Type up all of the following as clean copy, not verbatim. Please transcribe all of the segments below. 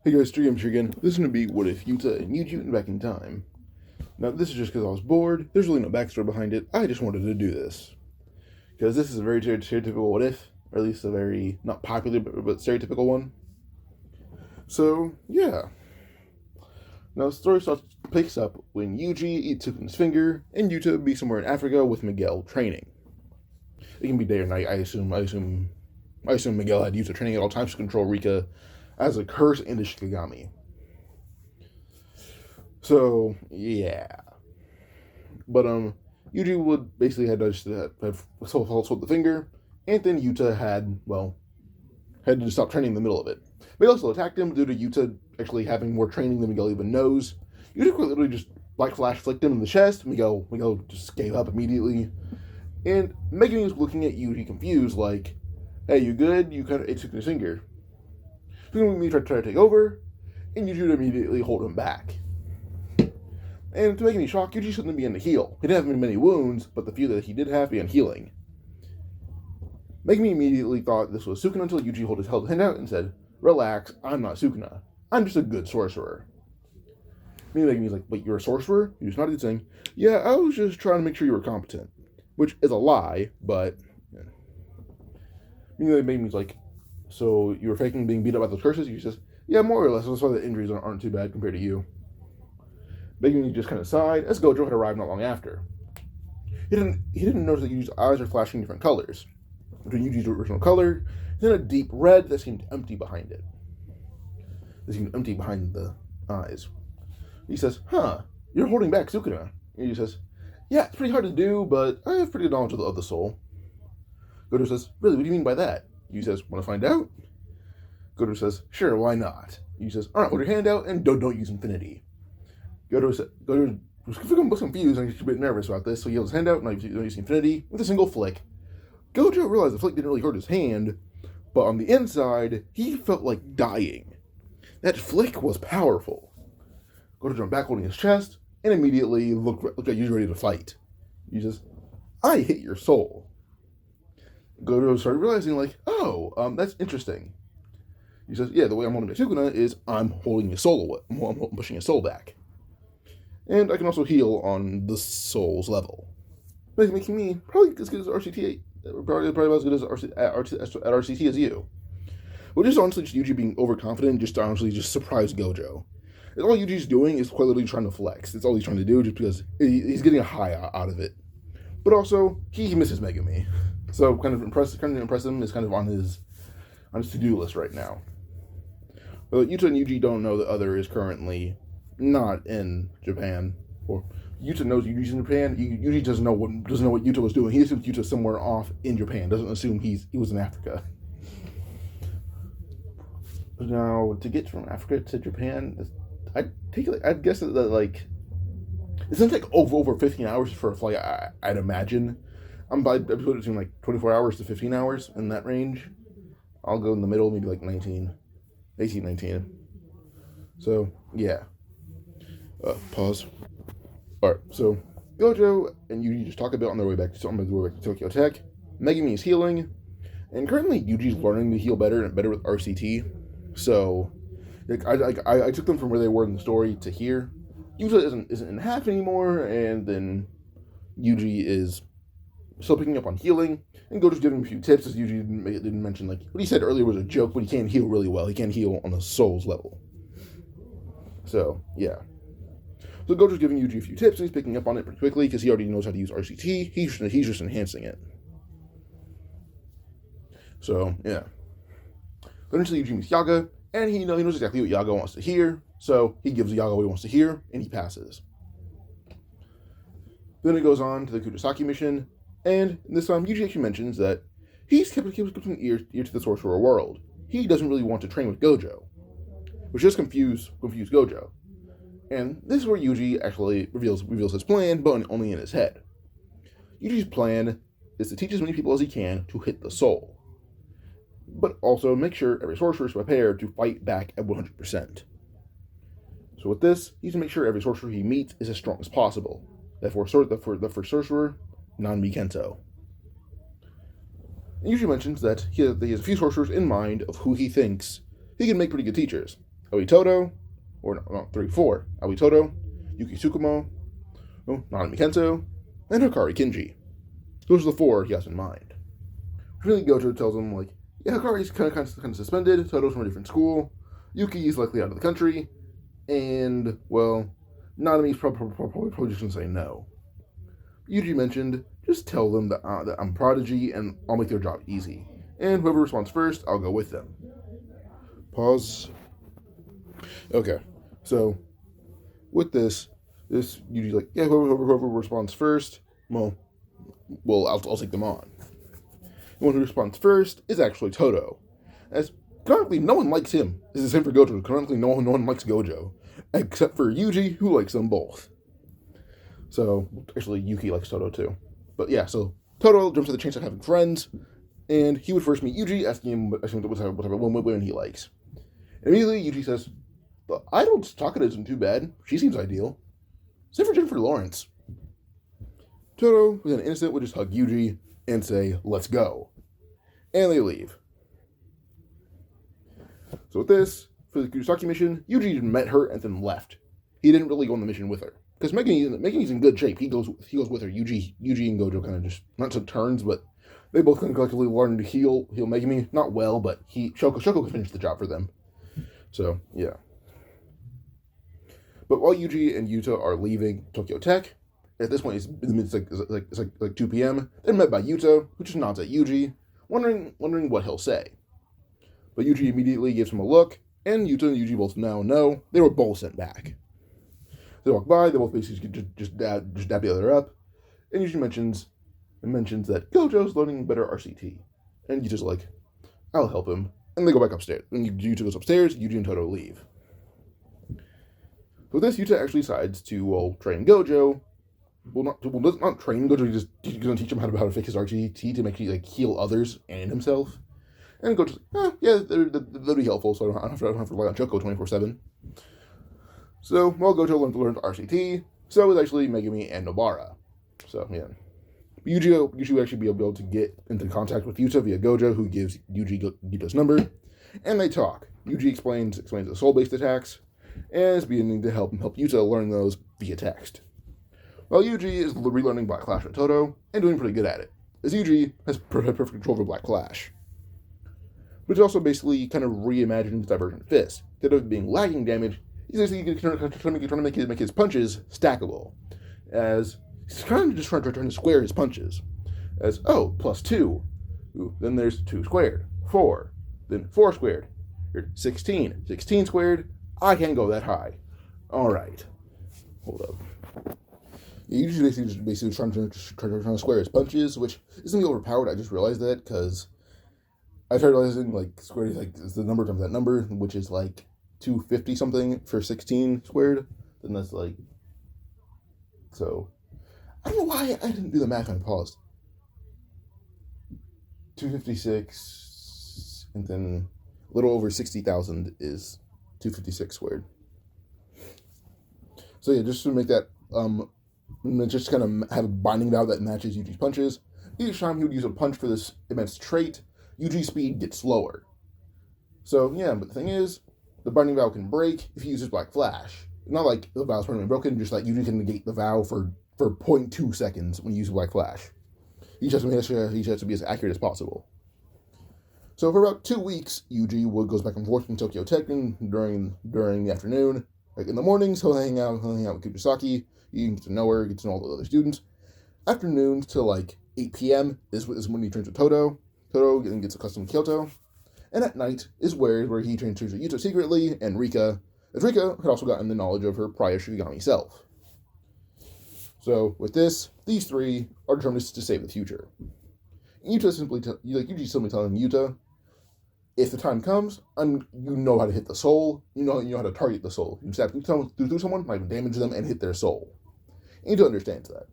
Hey guys, Stream again. This is going to be what if Yuta and Yuji went back in time. Now, this is just because I was bored. There's really no backstory behind it. I just wanted to do this. Because this is a very stereotypical what if, or at least a very, not popular, but stereotypical one. So, yeah. Now, the story picks up when Yuji eats Sukuna's finger, and Yuta would be somewhere in Africa with Miguel training. It can be day or night, I assume Miguel had Yuta training at all times to control Rika as a curse in the Shikigami. So, yeah. But, Yuji would basically have sold the finger, and then Yuta had to stop training in the middle of it. But he also attacked him due to Yuta actually having more training than Miguel even knows. Yuta quite literally just flash flicked him in the chest. Miguel just gave up immediately. And Megumi was looking at Yuji confused, like, hey, you good? You kind of ate Sukuna's finger. Megumi tried to take over, and Yuji would immediately hold him back. And to make any shock, Yuji suddenly began to heal. He didn't have many wounds, but the few that he did have began healing. Megumi immediately thought this was Sukuna until Yuji held his hand out and said, relax, I'm not Sukuna. I'm just a good sorcerer. Megumi's like, wait, you're a sorcerer? Yuji's nodded saying, yeah, I was just trying to make sure you were competent. Which is a lie, but... Yeah. Megumi's like, so you were faking being beat up by those curses? Yuji says, yeah, more or less. That's why the injuries aren't too bad compared to you. Megumi just kind of sighed as Gojo had arrived not long after. He didn't notice that Yuji's eyes are flashing different colors. Between Yuji's original color, then a deep red that seemed empty behind it. It seemed empty behind the eyes. He says, huh, you're holding back Sukuna. And Yuji says, yeah, it's pretty hard to do, but I have pretty good knowledge of the soul. Gojo says, really, what do you mean by that? Yuji says, want to find out? Gojo says, sure, why not? Yuji says, alright, hold your hand out and don't use infinity. Gojo was confused and a bit nervous about this, so he held his hand out and don't use infinity with a single flick. Gojo realized the flick didn't really hurt his hand, but on the inside, he felt like dying. That flick was powerful. Gojo jumped back holding his chest and immediately looked like he was ready to fight. He says, I hit your soul. Gojo started realizing, like, oh, that's interesting. He says, yeah, the way I'm holding Sukuna is I'm holding his soul away. I'm pushing his soul back. And I can also heal on the soul's level. Making me probably as good as RCT, probably about as good as at RCT as you. Which is honestly just Yuji being overconfident, just surprise Gojo. And all Yuji's doing is quite literally trying to flex. That's all he's trying to do, just because he's getting a high out of it. But also, he misses Megumi. So kind of impress him is kind of on his to-do list right now. But Yuta and Yuji don't know the other is currently not in Japan. Or Yuta knows Yuji's in Japan. Yuji doesn't know what Yuta was doing. He assumes Yuta's somewhere off in Japan. Doesn't assume he was in Africa. Now, to get from Africa to Japan, I'd guess that like it's gonna take over 15 hours for a flight. I'd imagine. I'd put it between like 24 hours to 15 hours in that range. I'll go in the middle, maybe like 19. So yeah. Pause. Alright, so Gojo and Yuji just talk about on their way back to Tokyo Tech. Megumi is healing, and currently Yuji's learning to heal better and better with RCT. So, I took them from where they were in the story to here. Yuta isn't in half anymore, and then Yuji is still picking up on healing, and Gojo's giving him a few tips, as Yuji didn't mention, like, what he said earlier was a joke, but he can't heal really well. He can't heal on the soul's level. So, yeah. So Gojo's giving Yuji a few tips, and he's picking up on it pretty quickly, because he already knows how to use RCT. He's just enhancing it. So, yeah. Eventually Yuji meets Yaga, and he knows exactly what Yaga wants to hear, so he gives Yaga what he wants to hear, and he passes. Then it goes on to the Kudasaki mission, and this time Yuji actually mentions that he's kept an ear to the sorcerer world. He doesn't really want to train with Gojo, which just confuse Gojo. And this is where Yuji actually reveals his plan, but only in his head. Yuji's plan is to teach as many people as he can to hit the soul, but also make sure every sorcerer is prepared to fight back at 100%. So with this, he's to make sure every sorcerer he meets is as strong as possible. Therefore, the first sorcerer, Nanbi-Kento. Yuji mentions that he has a few sorcerers in mind of who he thinks he can make pretty good teachers. Aoi Todo, or no, 3, 4. Aoi Todo, Yuki Tsukumo, Nanami Kento, and Hikari Kinji. Those are the 4 he has in mind. Really, Gojo tells him, like, yeah, Hikari's kind of suspended, Todo's from a different school, Yuki is likely out of the country, and, well, Nanami's probably just going to say no. Yuji mentioned, just tell them that I'm Prodigy and I'll make their job easy. And whoever responds first, I'll go with them. Pause. Okay, so with this Yuji's like, yeah, whoever responds first, well, I'll take them on. The one who responds first is actually Todo. As currently, no one likes him. It's the same for Gojo. Currently, no one likes Gojo, except for Yuji, who likes them both. So, actually, Yuki likes Todo too. But yeah, so Todo jumps at the chance of having friends, and he would first meet Yuji, asking him what type of women he likes. Immediately, Yuji says, "The idol Takada isn't too bad. She seems ideal. Same for Jennifer Lawrence." Todo, with an instant, would just hug Yuji and say, "Let's go." And they leave. So with this, for the Kurosaki mission, Yuji met her and then left. He didn't really go on the mission with her. Because Megumi's in good shape. He goes with her. Yuji and Gojo kind of just, not took turns, but they both kind of collectively learned to heal Megumi. Not well, but Shoko could finish the job for them. So, yeah. But while Yuji and Yuta are leaving Tokyo Tech, at this point it's like 2 p.m., they're met by Yuta, who just nods at Yuji, wondering what he'll say. But Yuji immediately gives him a look, and Yuta and Yuji both now know they were both sent back. They walk by, they both basically just dab the other up, and Yuji mentions that Gojo's learning better RCT. And Yuta's like, I'll help him. And they go back upstairs. And Yuta goes upstairs, Yuji and Todo leave. So with this, Yuta actually decides to, train Gojo. Not train Gojo, he's going to teach him how to fix his RCT to make heal others and himself. And Gojo's like, yeah, that'll be helpful, so I don't have to rely on Choco 24/7. So, while Gojo learned RCT, so is actually Megumi and Nobara. So, yeah. Yuji will actually be able to get into contact with Yuta via Gojo, who gives Yuji Yuta's number, and they talk. Yuji explains the soul-based attacks, and is beginning to help Yuta learn those via text. While Yuji is relearning Black Clash with Todo, and doing pretty good at it, as Yuji has perfect control over Black Clash. But it also basically kind of reimagines Divergent Fist. Instead of being lagging damage, he's basically trying to make his punches stackable, as he's kind of just trying to square his punches. As, +2. Ooh, then there's 2 squared. 4. Then 4 squared. 16. 16 squared. I can't go that high. Alright. Hold up. He's basically trying to square his punches, which isn't overpowered. I just realized that, because I started realizing, square, it's the number times that number, which is, 250 something for 16 squared. Then that's, so... I don't know why I didn't do the math when I paused. 256, and then a little over 60,000 is 256 squared. So yeah, just to make that, just kind of have a binding value that matches Yuji's punches. Each time he would use a punch for this immense trait, Yuji's speed gets slower. So yeah, but the thing is, the binding valve can break if he uses Black Flash. Not like the valve's permanently broken, just like Yuji can negate the valve for 0.2 seconds when you use Black Flash. He just has to be as accurate as possible. So for about 2 weeks, Yuji goes back and forth in Tokyo Tech during the afternoon. In the mornings, he'll hang out with Kurosaki. You can get to know her, get to know all the other students. Afternoons till 8 p.m. is when he trains with Todo. Todo gets accustomed to Kyoto. And at night is where he trains with Yuta secretly, and Rika, as Rika had also gotten the knowledge of her prior Shikigami self. So with this, these 3 are determined to save the future. Yuji simply telling Yuta, if the time comes, you know how to hit the soul. You know how to target the soul. You stab through someone, not even damage them, and hit their soul. And Yuta understands that.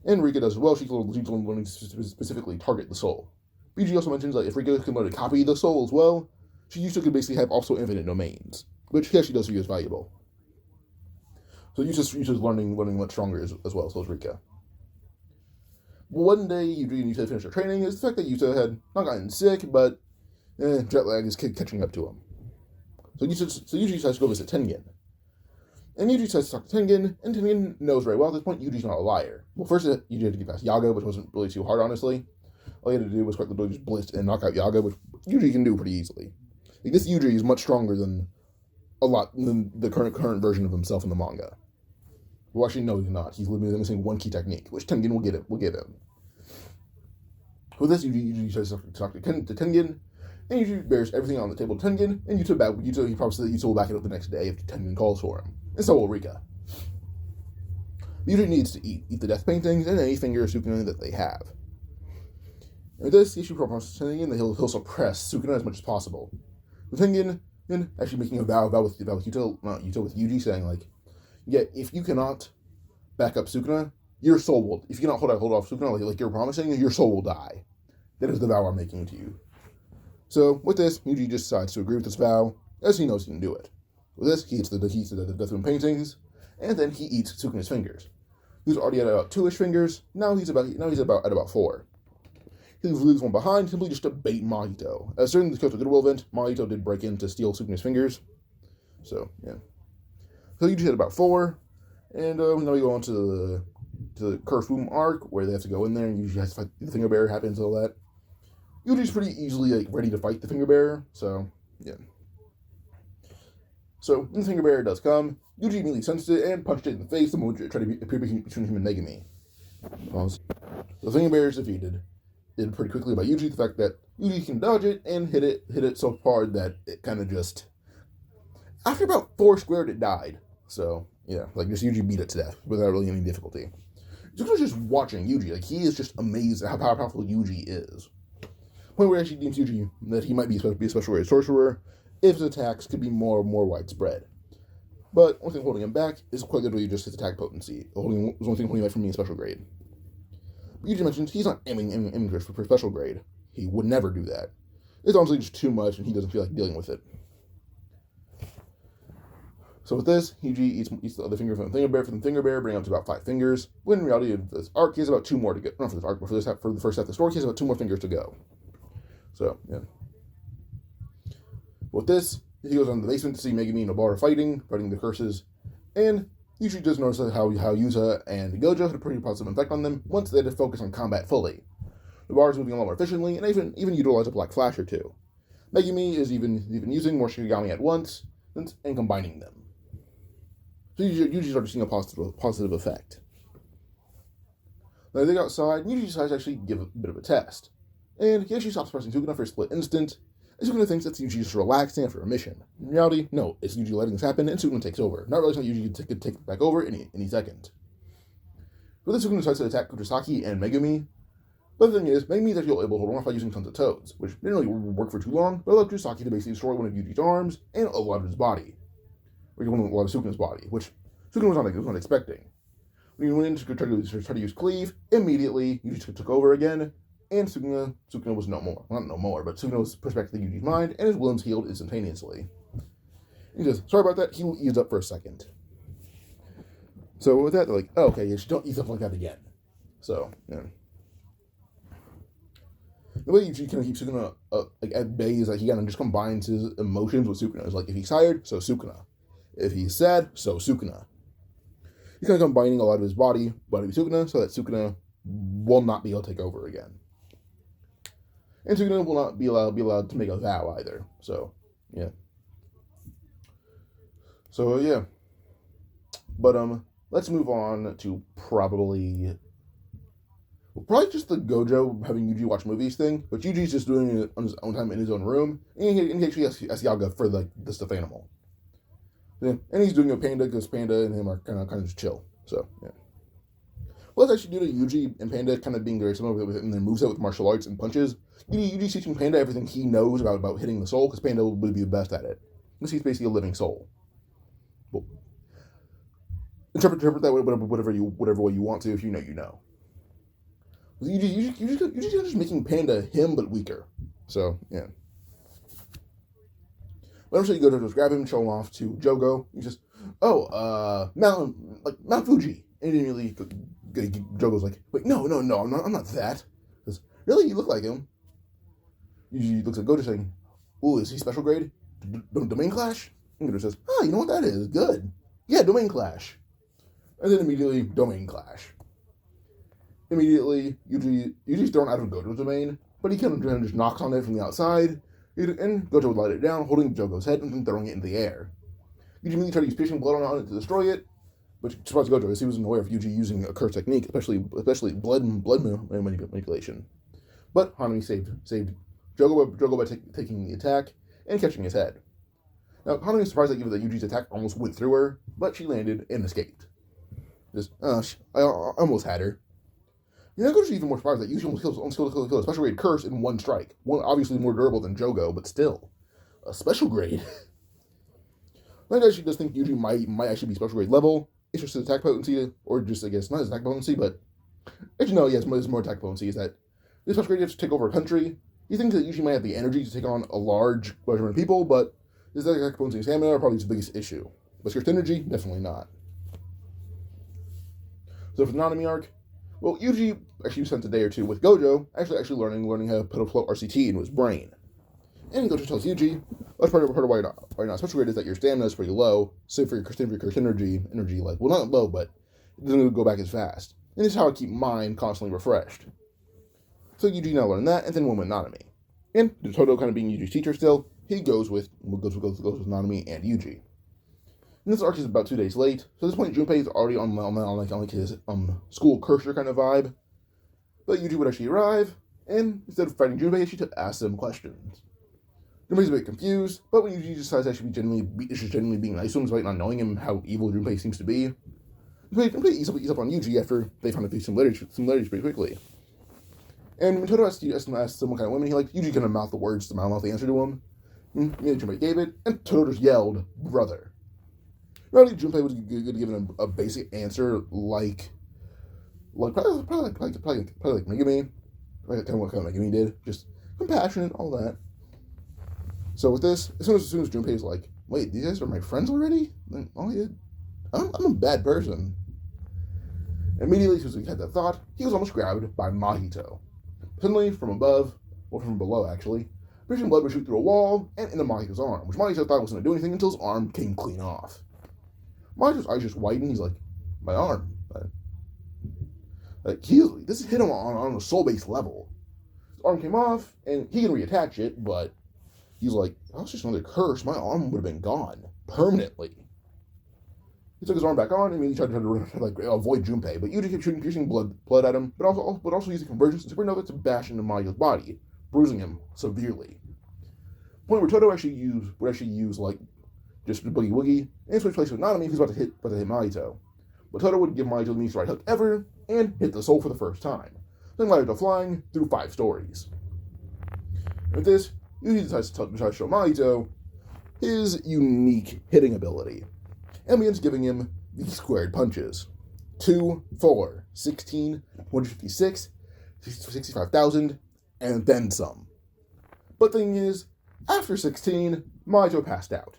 And Rika does as well. She's learning to specifically target the soul. BG also mentions that if Rika can learn to copy the soul as well, Yuta could basically have also infinite domains, which she actually does view as valuable. So Yuta's learning much stronger as well, so is Rika. One day, Yuji and Yuta finish their training, is the fact that Yuta had not gotten sick, but jet lag is catching up to him. So Yuji decides to go visit Tengen. And Yuji decides to talk to Tengen, and Tengen knows very well at this point Yuji's not a liar. Well, first Yuji had to get past Yaga, which wasn't really too hard, honestly. All he had to do was quite literally just blitz and knock out Yaga, which Yuji can do pretty easily. Like, this Yuji is much stronger than the current version of himself in the manga. Well, actually, no, he's not. He's missing one key technique, which Tengen will give him. With this, Yuji decides to talk to Tengen, and Yuji bears everything on the table to Tengen, and he promises that Yuta will back it up the next day if Tengen calls for him. And so will Rika. Yuji needs to eat the death paintings and any finger of Sukuna that they have. And with this, Yuji promises Tengen that he'll suppress Sukuna as much as possible. With Tengen actually making a vow with Yuji, saying like, yeah, if you cannot back up Sukuna, your soul will. If you cannot hold off Sukuna like you're promising, your soul will die. That is the vow I'm making to you. So with this, Yuji just decides to agree with this vow, as he knows he can do it. With this, he eats the Death Moon paintings, and then he eats Sukuna's fingers. He was already at about 2-ish fingers. Now he's at about 4. He leaves one behind simply just to bait Mahito. As during the Kyoto Goodwill event, Mahito did break in to steal Sukuna's fingers. So yeah. So Yuji hit about 4, and now we go on to the Curse Womb arc, where they have to go in there, and Yuji has to fight the Finger Bearer, happens, all that. Yuji's pretty easily ready to fight the Finger Bearer, so yeah. So when the Finger Bearer does come, Yuji immediately sensed it and punched it in the face the moment it tried to appear between him and Megumi. Pause. The Finger Bearer is defeated. Did pretty quickly by Yuji, the fact that Yuji can dodge it and hit it so hard that it kind of just... After about 4 squared, it died. So, yeah, like just Yuji beat it to death without really any difficulty. Zuko's just watching Yuji, like he is just amazed at how powerful Yuji is. Point where he actually deems Yuji that he might be a special grade sorcerer if his attacks could be more widespread. But one thing holding him back is quite literally just his attack potency. The only thing holding him back from being a special grade. But Yuji mentions he's not aiming for special grade. He would never do that. It's honestly just too much, and he doesn't feel like dealing with it. So with this, Yuji eats the other finger from the Finger Bear, bringing up to about 5 fingers. When in reality, of this arc, he has about 2 more to go. Not for this arc, but for the first half of the story, he has about 2 more fingers to go. So, yeah. With this, he goes down to the basement to see Megumi and Obara fighting the curses, and Yuji does notice how Yuta and Gojo had a pretty positive effect on them once they had to focus on combat fully. Obara's moving a lot more efficiently, and even utilize a Black Flash or 2. Megumi is even using more Shikigami at once, and combining them. So Yuji started seeing a positive effect. Now they go outside, and Yuji decides to actually give a bit of a test. And he actually stops pressing Sukuna for a split instant, and Sukuna thinks that's Yuji just relaxing after a mission. In reality, no, it's Yuji letting this happen, and Sukuna takes over. Not realizing that Yuji could take it back over any second. With this, Sukuna decides to attack Kuchisaki and Megumi. But the thing is, Megumi is actually able to hold on by using tons of toads, which didn't really work for too long, but allowed Kuchisaki to basically destroy one of Yuji's arms and a lot of his body. Or even a lot of Sukuna's body, which Sukuna was not expecting. When he went in to try to use Cleave, immediately Yuji took over again, and Sukuna was no more. Well, not no more, but Sukuna was pushed back to Yuji's mind, and his wounds healed instantaneously. He says, sorry about that, he will ease up for a second. So with that, they're like, oh, okay, just don't ease up like that again. So, yeah. The way Yuji kind of keeps Sukuna at bay is that he kind of just combines his emotions with Sukuna. It's like, if he's tired, so Sukuna. If he's sad, so Sukuna. He's kind of combining a lot of his body with Sukuna, so that Sukuna will not be able to take over again. And Sukuna will not be allowed to make a vow either. So, yeah. So, yeah. But, let's move on to probably just the Gojo having Yuji watch movies thing, but Yuji's just doing it on his own time in his own room, and he actually asks Yaga for, the stuffed animal. Yeah, and he's doing a Panda, because Panda and him are kind of just chill, so, yeah. Well, that's actually due to Yuji and Panda kind of being very similar in their moveset with martial arts and punches. Yuji's teaching Panda everything he knows about hitting the soul, because Panda would be the best at it. Because he's basically a living soul. Well, interpret that whatever way you want to. If you know, you know. Yuji's just making Panda him, but weaker. So, yeah. But eventually Gojo just grab him and show him off to Jogo. He says, Mount Fuji. And immediately Jogo's like, wait, no, I'm not that. He says, really? You look like him. Yuji looks at Gojo saying, ooh, is he special grade? Domain clash? And Gojo says, you know what that is? Good. Yeah, domain clash. And then immediately, domain clash. Immediately, Yuji's thrown out of Gojo's domain, but he kind of just knocks on it from the outside, and Gojo would light it down, holding Jogo's head and then throwing it into the air. Yuji immediately tried to use piercing blood on it to destroy it, but surprised Gojo as he wasn't aware of Yuji using a curse technique, especially blood manipulation. But Hanami saved Jogo by taking the attack and catching his head. Now, Hanami was surprised that Yuji's attack almost went through her, but she landed and escaped. I almost had her. Gojo's even more surprised that Yuji almost killed a special grade curse in one strike. One obviously more durable than Jogo, but still. A special grade. I guess she does think Yuji might actually be special grade level. It's just his attack potency, or just, I guess, not his attack potency, but actually, no, yes, it's more attack potency, is that this special grade has to take over a country. He thinks that Yuji might have the energy to take on a large measurement of people, but his attack potency and stamina are probably his biggest issue. But scarce energy, definitely not. So for the Nanami arc, well, Yuji actually spent a day or two with Gojo, actually learning how to put a float RCT into his brain. And Gojo tells Yuji, that's part of why you're not special grade is that your stamina is pretty low, so for your curse energy, like, well, not low, but it doesn't go back as fast. And this is how I keep mine constantly refreshed. So Yuji now learned that, and then went with Nanami. And Toto kind of being Yuji's teacher still, he goes with Nanami and Yuji. And this arc is about 2 days late, so at this point Junpei is already on his school cursor kind of vibe. But Yuji would actually arrive, and instead of fighting Junpei, she asks him questions. Junpei's a bit confused, but when Yuji decides that she's genuinely being nice to him, despite not knowing him how evil Junpei seems to be, Junpei eats up on Yuji after they found a few similarities pretty quickly. And when Toto asks him what kind of women he liked, Yuji kind of mouthed the words to mouth the answer to him. Junpei gave it, and Toto just yelled, "Brother." Probably Junpei was given him a basic answer like probably like Megumi, like kind of what kind of Megumi did, just compassionate, all that. So with this, as soon as Junpei's like, "Wait, these guys are my friends already?" Then, oh yeah, I'm a bad person. Immediately, as soon as he had that thought, he was almost grabbed by Mahito. Suddenly, from above, or from below actually, Christian blood would shoot through a wall and into Mahito's arm, which Mahito thought wasn't going to do anything until his arm came clean off. Mahito's eyes just widened. He's like, "My arm." This hit him on a soul-based level. His arm came off, and he can reattach it, but he's like, "That was just another curse. My arm would have been gone permanently." He took his arm back on, and he tried to avoid Junpei, but Yuji kept shooting blood at him, but also using convergence and supernova to bash into Mahito's body, bruising him severely. Point where Toto would actually use like just Boogie Woogie, and switch places with Nanami, who's about to hit Mahito. But Toto would give Mahito the meanest right hook ever, and hit the soul for the first time, then Mahito flying through 5 stories. With this, Yuji decides to show Mahito his unique hitting ability, and begins giving him the squared punches. 2, 4, 16, 156, 65,000, and then some. But the thing is, after 16, Mahito passed out.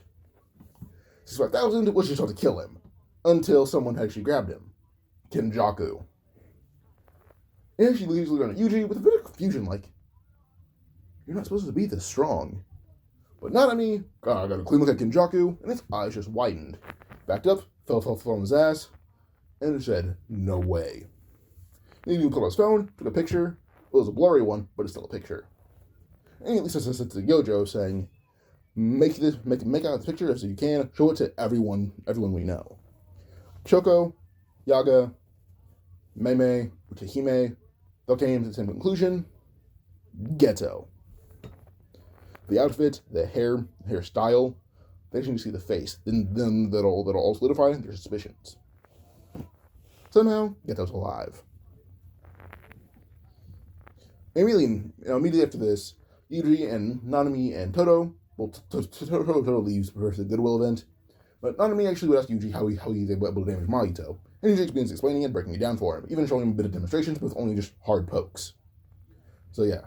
65,000 was just about to kill him, until someone actually grabbed him. Kenjaku. And she leaves on Yuji with a bit of confusion, like, "You're not supposed to be this strong." But Nanami got a clean look at Kenjaku, and his eyes just widened. Backed up, fell on his ass, and said, "No way." Then he pulled out his phone, took a picture. It was a blurry one, but it's still a picture. And he at least says to Gojo, saying, make out the picture as you can, show it to everyone we know. Choco, Yaga, Meimei, Utahime, they came to the same conclusion: ghetto. The outfit, the hairstyle, they just need to see the face. Then that'll all solidify their suspicions. Somehow, Ghetto's alive. Immediately after this, Yuji and Nanami and Toto, Toto leaves for the Goodwill event, but Nanami actually would ask Yuji how he's able to damage Mahito, and Yuji begins explaining it, breaking it down for him, even showing him a bit of demonstrations with only just hard pokes. So yeah.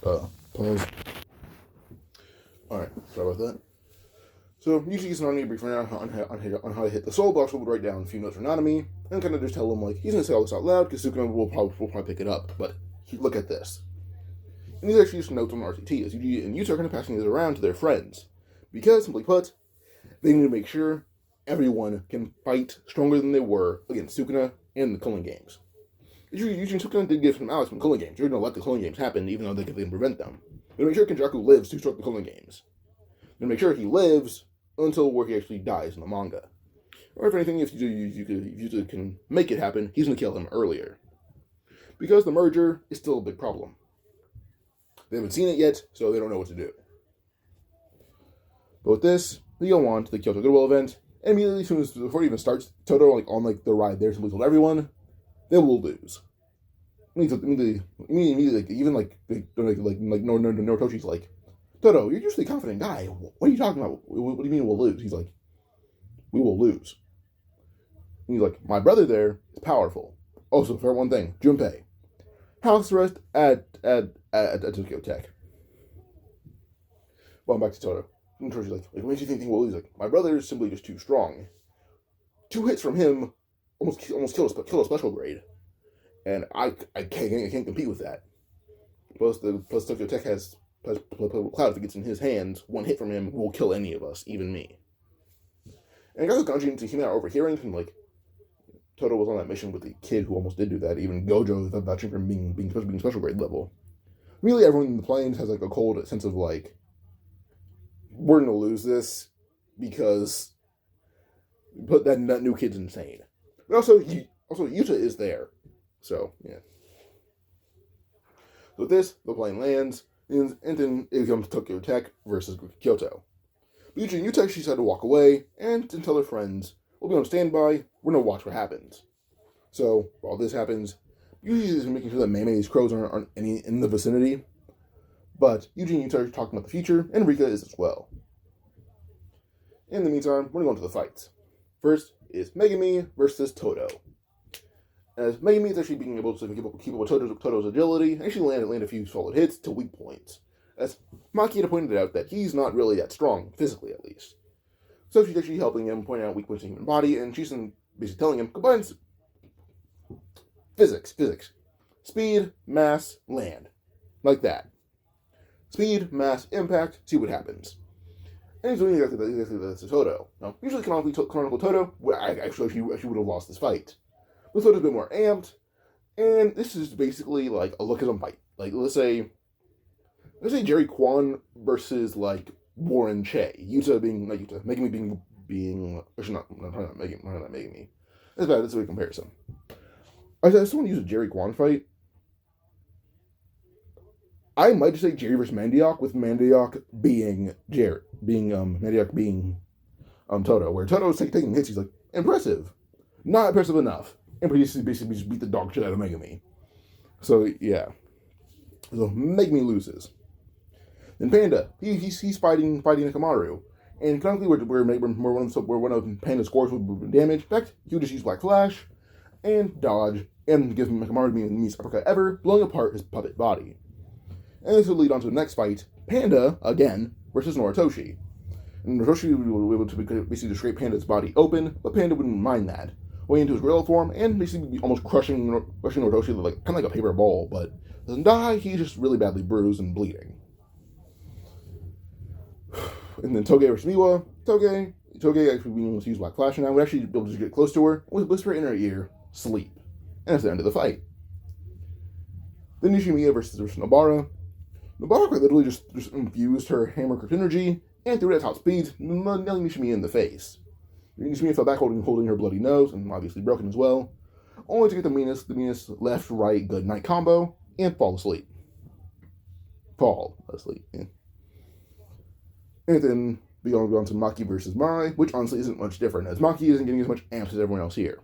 Pause. Alright, sorry about that. So, Yuji gets Nanami a brief on how to hit the soul box. We'll write down a few notes for Nanami, and kind of just tell him, like, he's going to say all this out loud, because Sukuna will probably pick it up, but look at this. And these are actually just notes on RCT, as Yuji and Yuta are going to passing these around to their friends. Because, simply put, they need to make sure everyone can fight stronger than they were against Sukuna and the Culling Games. Yuji and Sukuna did give some allies from the Culling Games. They're going to let the Culling Games happen, even though they can prevent them. They're going to make sure Kenjaku lives to start the Culling Games. They're going to make sure he lives until where he actually dies in the manga. Or if anything, if Yuta can make it happen, he's going to kill him earlier. Because the merger is still a big problem. They haven't seen it yet, so they don't know what to do. But with this, we go on to the Kyoto Goodwill event, and immediately, before it even starts, Toto, on the ride there, simply told everyone, they will lose. Immediately, Toshi's like, Toto, you're usually a confident guy. What are you talking about? What do you mean we'll lose? He's like, we will lose. And he's like, my brother there is powerful. Also, for one thing, Junpei, house arrest at Tokyo Tech. Well, back to Toto. And Toshi's like, what makes you think we'll lose? Like, my brother is simply just too strong. 2 hits from him almost killed a special grade, and I can't compete with that. Plus Tokyo Tech has Cloud, if it gets in his hands, 1 hit from him will kill any of us, even me. And I got Ganji into Hime overhearing, and Toto was on that mission with the kid who almost did do that. Even Gojo is vouching for him being special grade level. Really, everyone in the plains has a cold sense of we're gonna lose this because that new kid's insane. But also Yuta is there, so yeah. So with this, the plane lands, and then it becomes Tokyo Tech versus Kyoto. But Yuji and Yuta actually decide to walk away and tell their friends, we'll be on standby, we're gonna watch what happens. So while this happens, Yuji is making sure that Mei's crows aren't any in the vicinity. But Yuji and Yuta are talking about the future, and Rika is as well. In the meantime, we're going to go into the fights. First is Megumi versus Toto. As Megumi is actually being able to keep up with Toto's agility, and actually land a few solid hits to weak points. As Makita pointed out that he's not really that strong, physically at least. So she's actually helping him point out weak points in the human body, and she's basically telling him, combine physics. Speed, mass, land. Like that. Speed, mass, impact, see what happens. And he's doing exactly that to Toto. Now, usually canonical Toto, I actually would have lost this fight. But Toto's a bit more amped, and this is basically a lookism fight. Let's say Jerry Kwan versus Warren Che. Yuta being Yuta, Megumi being actually not Megumi. That's bad. That's a good comparison. I just want to use a Jerry Kwan fight. I might just say Jerry versus Mandiok, with Mandiok being Toto, where Toto's taking hits. He's like, impressive, not impressive enough, and basically just beat the dog shit out of Megumi. So yeah, so Megumi loses. Then Panda, he's fighting Nekamaru, and currently we're one of Panda's scores with damage. In fact, he would just use Black Flash and dodge, and give Nekamaru the meanest uppercut ever, blowing apart his puppet body. And this will lead on to the next fight, Panda, again, versus Noritoshi. And Noritoshi will be able to basically just scrape Panda's body open, but Panda wouldn't mind that. Way into his gorilla form, and basically be almost crushing Noritoshi kind of like a paper ball, but doesn't die, he's just really badly bruised and bleeding. And then Toge versus Miwa. Toge actually being able to use Black Flash now, would actually be able to get close to her, with whisper in her ear, sleep. And that's the end of the fight. Then Nishimiya versus Nobara. Nobara literally just infused her hammer crypt energy and threw it at top speed, nailing Nishimiya in the face. Nishimiya fell back holding her bloody nose, and obviously broken as well, only to get the meanest left-right good night combo and fall asleep. Yeah. And then we go on to Maki versus Mai, which honestly isn't much different, as Maki isn't getting as much amps as everyone else here.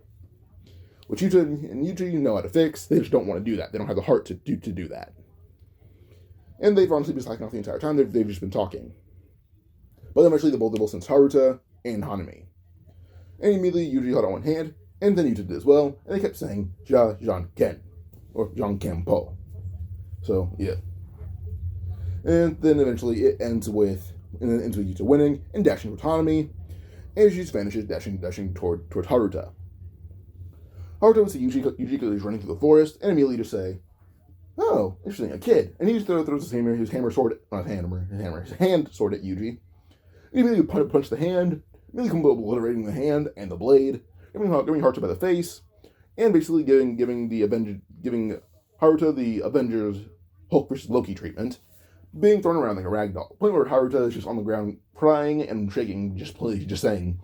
Which Yuta and Yuji know how to fix, they just don't want to do that. They don't have the heart to do that. And they've honestly been slacking off the entire time. They've just been talking. But eventually they both sent Haruta and Hanami. And immediately Yuji held on one hand, and then Yuta did as well, and they kept saying Jan Ken, or Jan Ken Po. So, yeah. And then eventually it ends with Yuta winning and dashing toward Hanami, and she just vanishes, dashing towards Haruta. Haruta would see Yuji because he's running through the forest, and immediately just say, Oh, interesting, a kid. And he just throws his hand sword at Yuji. He immediately punches the hand, immediately obliterating the hand and the blade, giving Haruta by the face, and basically giving Haruta the Avengers Hulk versus Loki treatment, being thrown around like a rag doll. Point where Haruta is just on the ground crying and shaking, just saying,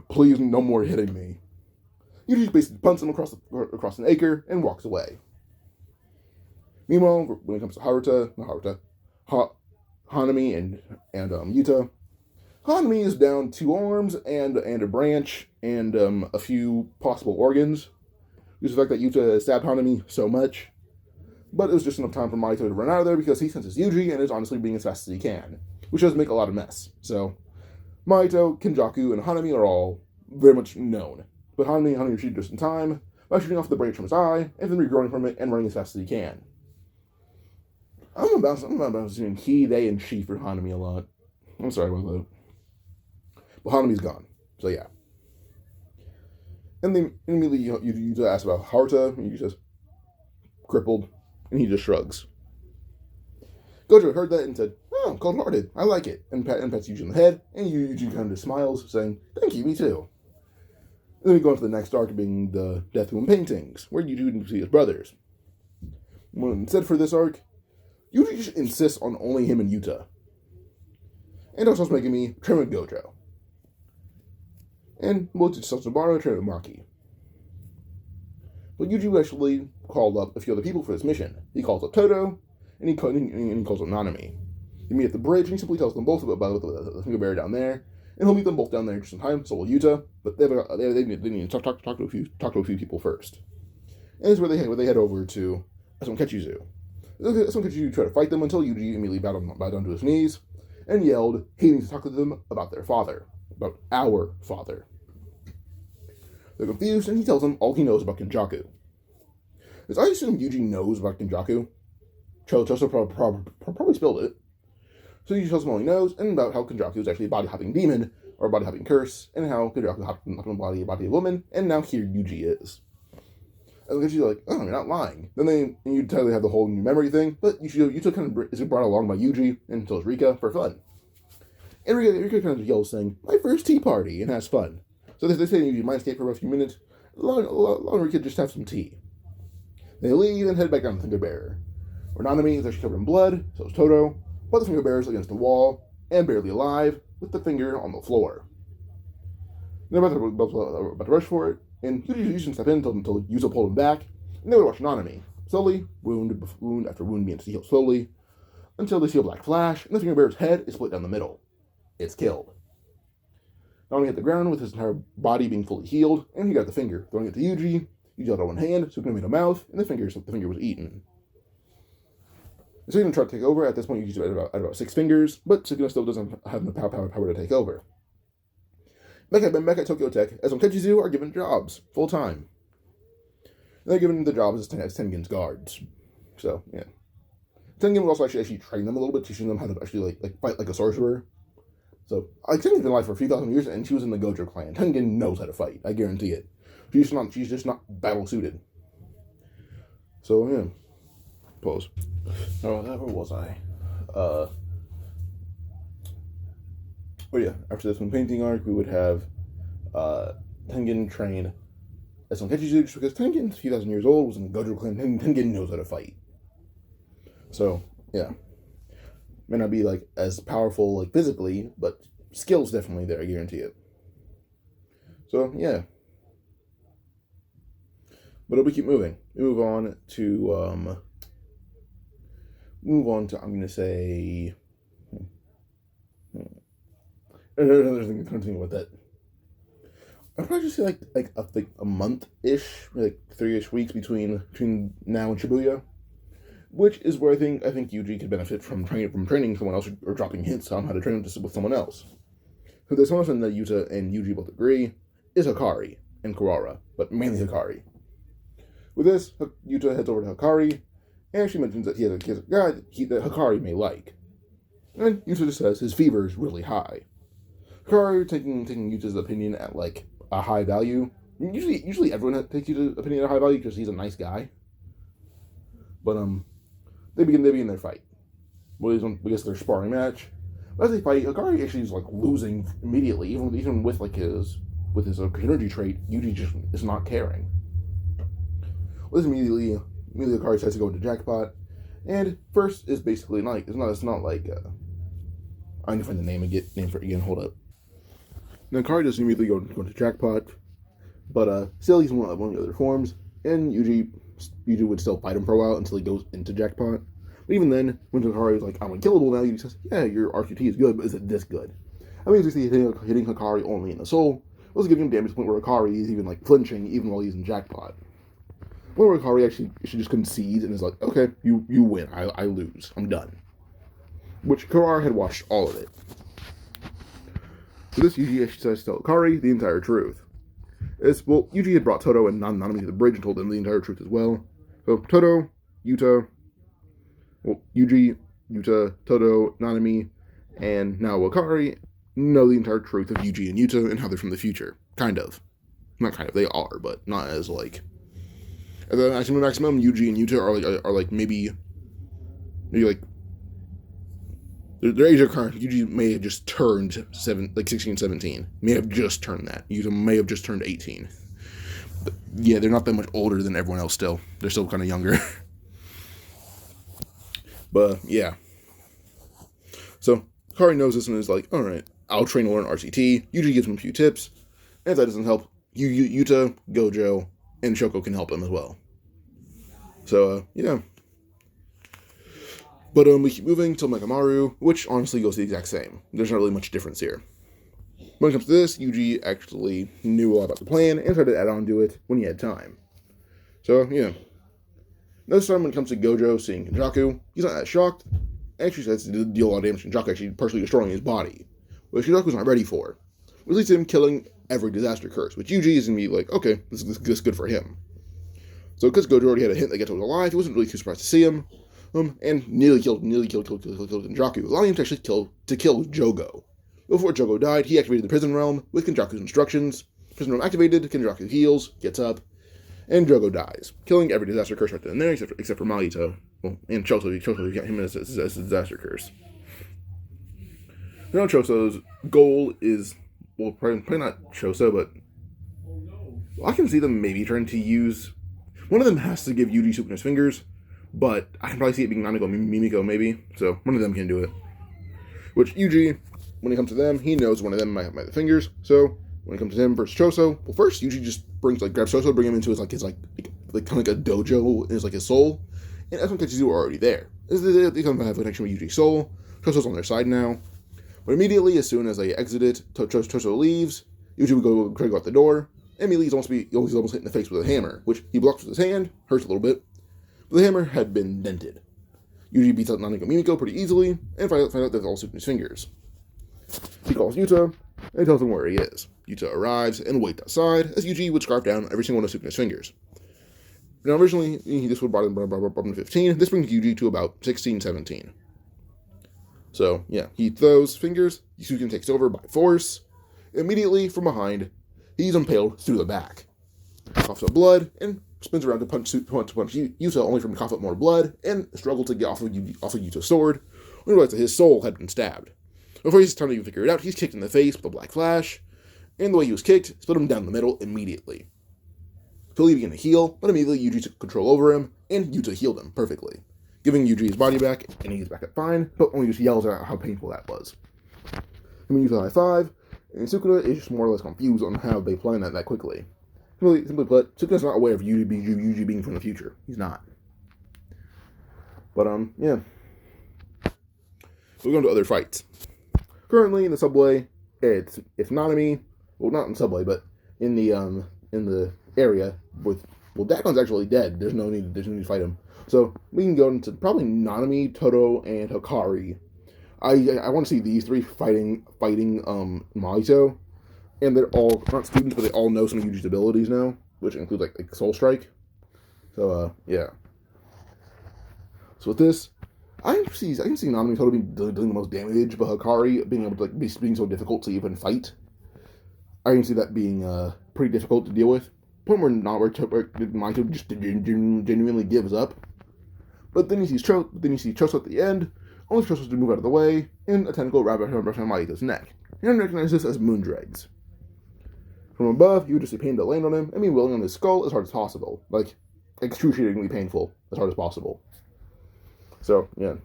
"Please, no more hitting me." Yuji basically punts him across an acre and walks away. Meanwhile, when it comes to Hanami and Yuta, Hanami is down 2 arms and a branch and a few possible organs. Due to the fact that Yuta stabbed Hanami so much, but it was just enough time for Maito to run out of there because he senses Yuji and is honestly being as fast as he can, which does make a lot of mess. So, Maito, Kenjaku, and Hanami are all very much known, but Hanami retreated just in time by shooting off the branch from his eye and then regrowing from it and running as fast as he can. I'm about using he, they, and she for Hanami a lot. I'm sorry about that. But Hanami's gone, so yeah. And then immediately you ask about Haruta, and he says, crippled, and he just shrugs. Gojo heard that and said, "Oh, cold-hearted, I like it," and pats Yuji on the head, and Yuji kind of just smiles, saying, "Thank you, me too." And then we go on to the next arc, being the Death Room paintings, where Yuji see his brothers. Instead for this arc, Yuji just insists on only him and Yuta. And also making me train with Gojo. And we'll just Sasubara train with Maki. But Yuji actually called up a few other people for this mission. He calls up Toto, and he calls up Nanami. They meet at the bridge, and he simply tells them both about the finger bearer down there, and he'll meet them both down there just in time, so will Yuta, but they need to talk to a few people first. And this is where they head over to Sonkechizu. Sonkechizu tried to fight them until Yuji immediately bowed down to his knees, and yelled, he needs to talk to them about their father. About our father. They're confused, and he tells them all he knows about Kenjaku. As I assume Yuji knows about Kenjaku, Choso probably spilled it. So Yuji tells them all he knows, and about how Kenjaku is actually a body-hopping demon, or a body-hopping curse, and how Kenjaku hopped in the body of a woman, and now here Yuji is. And she's like, "Oh, you're not lying." Then you totally have the whole new memory thing, but Yuta kind of is brought along by Yuji, and tells Rika for fun. And Rika kind of yells, saying, "My first tea party," and has fun. So they say Yuji might escape for a few minutes. Long Rika just have some tea. They leave and head back down to the finger bearer. Where Nanami is actually covered in blood, so is Toto, but the finger bearer's against the wall, and barely alive, with the finger on the floor. They're about to rush for it, and Yuji doesn't step in until Yuta pulled him back, and they would watch Nanami, slowly, wound after wound begins to heal slowly, until they see a black flash, and the finger bearer's head is split down the middle. It's killed. Nanami hit the ground with his entire body being fully healed, and he got the finger, throwing it to Yuji. Yuji held it on one hand, Sukuna made a mouth, and the finger was eaten. Sukuna tried to take over. At this point, Yuji's at about 6 fingers, but Sukuna still doesn't have the power to take over. Back at Tokyo Tech, as Sonkechizu are given jobs, full time. They're given the jobs as Tengen's guards. So, yeah. Tengen would also actually train them a little bit, teaching them how to actually like fight like a sorcerer. So, Tengen's been alive for a few thousand years, and she was in the Gojo clan. Tengen knows how to fight, I guarantee it. She's just not battle suited. So, yeah. Pause. Oh, where was I? Oh yeah, after this one painting arc, we would have Tengen train as Sonkechizu, just because Tengen's a few thousand years old, was in the Gojo clan, Tengen knows how to fight. So, yeah. May not be like as powerful like physically, but skills definitely there, I guarantee it. So, yeah. But we keep moving. We move on to I'm gonna say another thing with that. I'd probably just say like a month-ish, like 3-ish weeks between now and Shibuya, which is where I think Yuji could benefit from training someone else or dropping hints on how to train with someone else. So there's something that Yuta and Yuji both agree is Hikari and Kurara, but mainly Hikari. With this, Yuta heads over to Hikari, and she mentions that he has a guy that Hikari may like. And Yuta just says his fever is really high. Hikari taking Yuta's opinion at like a high value. Usually everyone takes Yuta's opinion at a high value because he's a nice guy. But They begin their fight. Well, I guess their sparring match. But as they fight, Hikari actually is like losing immediately, even with like his energy trait. Yuji just is not caring. Well, this immediately Hikari decides to go into jackpot, and first is basically like it's not like I need to find the name for it again. Hold up. Now Hikari doesn't immediately go into jackpot, but still he's one of the other forms, and Yuji would still fight him for a while until he goes into jackpot. But even then, when Hikari is like, I'm unkillable now, Yuji says, yeah, your RQT is good, but is it this good? I mean, he's hitting Hikari only in the soul, also giving him damage to the point where Hikari is even like flinching even while he's in jackpot. Point where Hikari actually should just concede and is like, okay, you win, I lose, I'm done. Which Hikari had watched all of it. So this Yuji actually says to tell Hikari the entire truth. Yuji had brought Todo and Nanami to the bridge and told them the entire truth as well. So Todo, Yuta, Yuji, Yuta, Todo, Nanami, and now Hikari know the entire truth of Yuji and Yuta and how they're from the future. Kind of. Not kind of, they are, but not as like... At the maximum, Yuji and Yuta are like maybe like... Their age of current, Yuji may have just turned 16, 17. May have just turned that. Yuta may have just turned 18. But yeah, they're not that much older than everyone else still. They're still kind of younger. But, yeah. So, Hikari knows this and is like, alright, I'll train and learn RCT. Yuji gives him a few tips. And if that doesn't help, Yuta, Gojo, and Shoko can help him as well. So, yeah. But we keep moving till Megamaru, which honestly goes the exact same. There's not really much difference here. When it comes to this, Yuji actually knew a lot about the plan and tried to add on to it when he had time. So, yeah. This time when it comes to Gojo seeing Kenjaku, he's not that shocked. Actually says to deal a lot of damage to Kenjaku, actually partially destroying his body, which Kenjaku's not ready for. Which leads to him killing every disaster curse, which Yuji is going to be like, okay, this is good for him. So because Gojo already had a hint that Geto was alive, he wasn't really too surprised to see him. And nearly killed Kenjaku, allowing him to actually kill Jogo. Before Jogo died, he activated the Prison Realm with Kenjaku's instructions. Prison Realm activated, Kenjaku heals, gets up, and Jogo dies, killing every disaster curse right then and there, except for Mahito. Well, and Choso, you got him as a disaster curse. Now Choso's goal is, well, probably not Choso, but I can see them maybe trying to use... One of them has to give Yuji Sukuna's fingers, but I can probably see it being Nanako Mimiko, maybe. So, one of them can do it. Which, Yuji, when it comes to them, he knows one of them might have the fingers. So, when it comes to him versus Choso, well, first, Yuji just grabs Choso, bring him into his kind of like a dojo, in his soul. And Esmond and Kachizu are already there. They come to have a connection with Yuji's soul. Choso's on their side now. But immediately, as soon as they exit it, Choso leaves. Yuji would go out the door. And immediately, he's almost hit in the face with a hammer, which he blocks with his hand, hurts a little bit. But the hammer had been dented. Yuji beats out Nanako Mimiko pretty easily, and find out that all Sukuna's fingers. He calls Yuta, and tells him where he is. Yuta arrives and waits outside, as Yuji would scarf down every single one of Sukuna's fingers. Now, originally, this would brought him to 15. This brings Yuji to about 16, 17. So, yeah, he throws fingers, Sukuna takes over by force. Immediately, from behind, he's impaled through the back. Coughs up blood, and spins around to punch Yuta, only for him to cough up more blood, and struggle to get off of Yuta's sword, when he realizes that his soul had been stabbed. Before he's time to even figure it out, he's kicked in the face with a black flash, and the way he was kicked, split him down the middle immediately. So he began to heal, but immediately Yuji took control over him, and Yuta healed him perfectly, giving Yuji his body back, and he's back up fine, but only just yells out how painful that was. I mean, Yuta high five, and Sukuna is just more or less confused on how they planned that quickly. Simply put, Sukuna's not aware of Yuji being from the future. He's not. But, yeah. So we're going to other fights. Currently, in the subway, it's Nanami. Well, not in the subway, but in the area with... Well, Dakon's actually dead. There's no need to fight him. So, we can go into probably Nanami, Todo, and Hikari. I want to see these three fighting Mahito. And they're all not students, but they all know some of Yuji's abilities now, which include like Soul Strike. So yeah. So with this, I can see Nanami totally doing the most damage, but Hikari being able to being so difficult to even fight. I can see that being pretty difficult to deal with. Point where Mahito just genuinely gives up. But then you see Choso at the end, only Choso's to move out of the way, and a tentacle wrapped around Mahito's neck. And recognizes this as moon dregs. From above, you would just see pain to land on him, and be willing on his skull as hard as possible. Like, excruciatingly painful as hard as possible. So, yeah.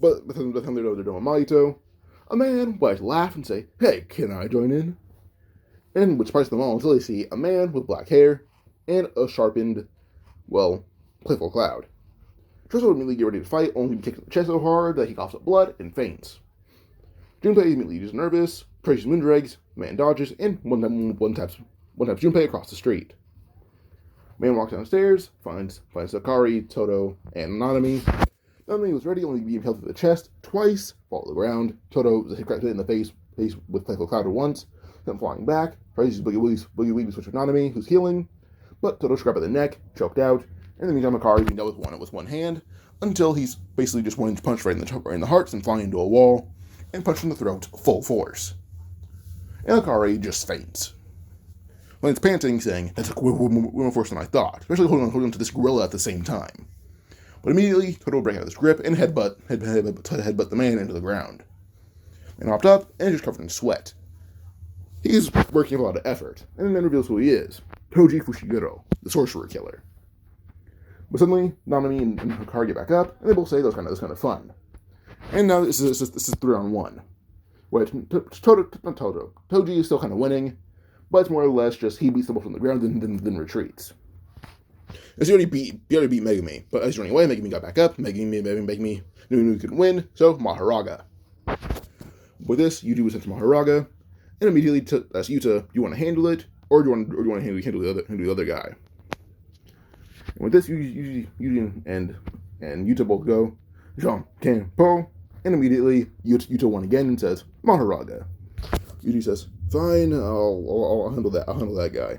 But by the time they're done with Mahito, a man would laugh and say, "Hey, can I join in?" And would surprise them all until they see a man with black hair and a sharpened, well, playful cloud. Choso would immediately get ready to fight, only to be kicked in the chest so hard that he coughs up blood and faints. Junpei immediately gets nervous, traces moon dregs, the man dodges, and one taps Junpei across the street. Man walks downstairs, finds Sakari, Toto, and Nanami. Nanami was ready, only being held to the chest twice, fall to the ground. Toto was hit in the face with playful cloud once, then flying back, tries to use Boogie Weeby switch with Nanami, who's healing, but Toto grabbed by the neck, choked out, and then meantime Akari being dealt with one hand, until he's basically just one punch right in the hearts and flying into a wall, and punched in the throat full force. And Akari just faints. When it's panting, saying, "That took way more force than I thought," especially holding on to this gorilla at the same time. But immediately, Toto will break out of his grip and headbutt the man into the ground. Man hopped up and just covered in sweat. He's working with a lot of effort, and the man reveals who he is: Toji Fushiguro, the sorcerer killer. But suddenly, Nanami and Hikari get back up, and they both say that was kind of fun. And now this is 3-on-1. Which Toji is still kind of winning, but it's more or less just he beats them both on the ground then retreats. As he already beat Megumi, but as he running away, Megumi got back up. Megumi knew he could win, so Maharaga. With this, Yuji was sent to Maharaga, and immediately asked Yuta, "Do you want to handle it, or do you want to handle the other guy?" And with this, Yuji and Yuta both go, "Jean Campo," and immediately Yuta won again and says, "Maharaga." Yuji says, "Fine, I'll handle that. I'll handle that guy."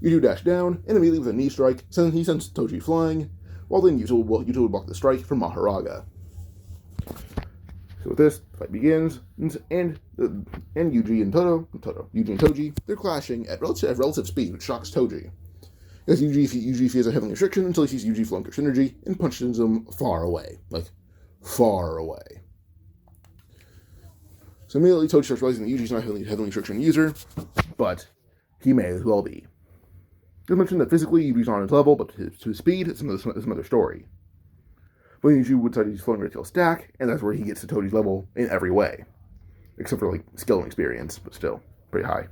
Yuji dashed down, and immediately with a knee strike, he sends Toji flying, while then Yuta would block the strike from Maharaga. So with this, the fight begins, and Yuji and Toji, they're clashing at relative speed, which shocks Toji. As Yuji feels a heavenly restriction until he sees Yuji flowing Curse energy and punches him far away. Far away. So immediately Toji starts realizing that Yuji's not a heavenly restriction user, but he may as well be. Just mentioned that physically Yuji's on his level, but to his speed, it's another story. But Yuji would decide he's flowing right till stack, and that's where he gets to Toji's level in every way. Except for skill and experience, but still pretty high.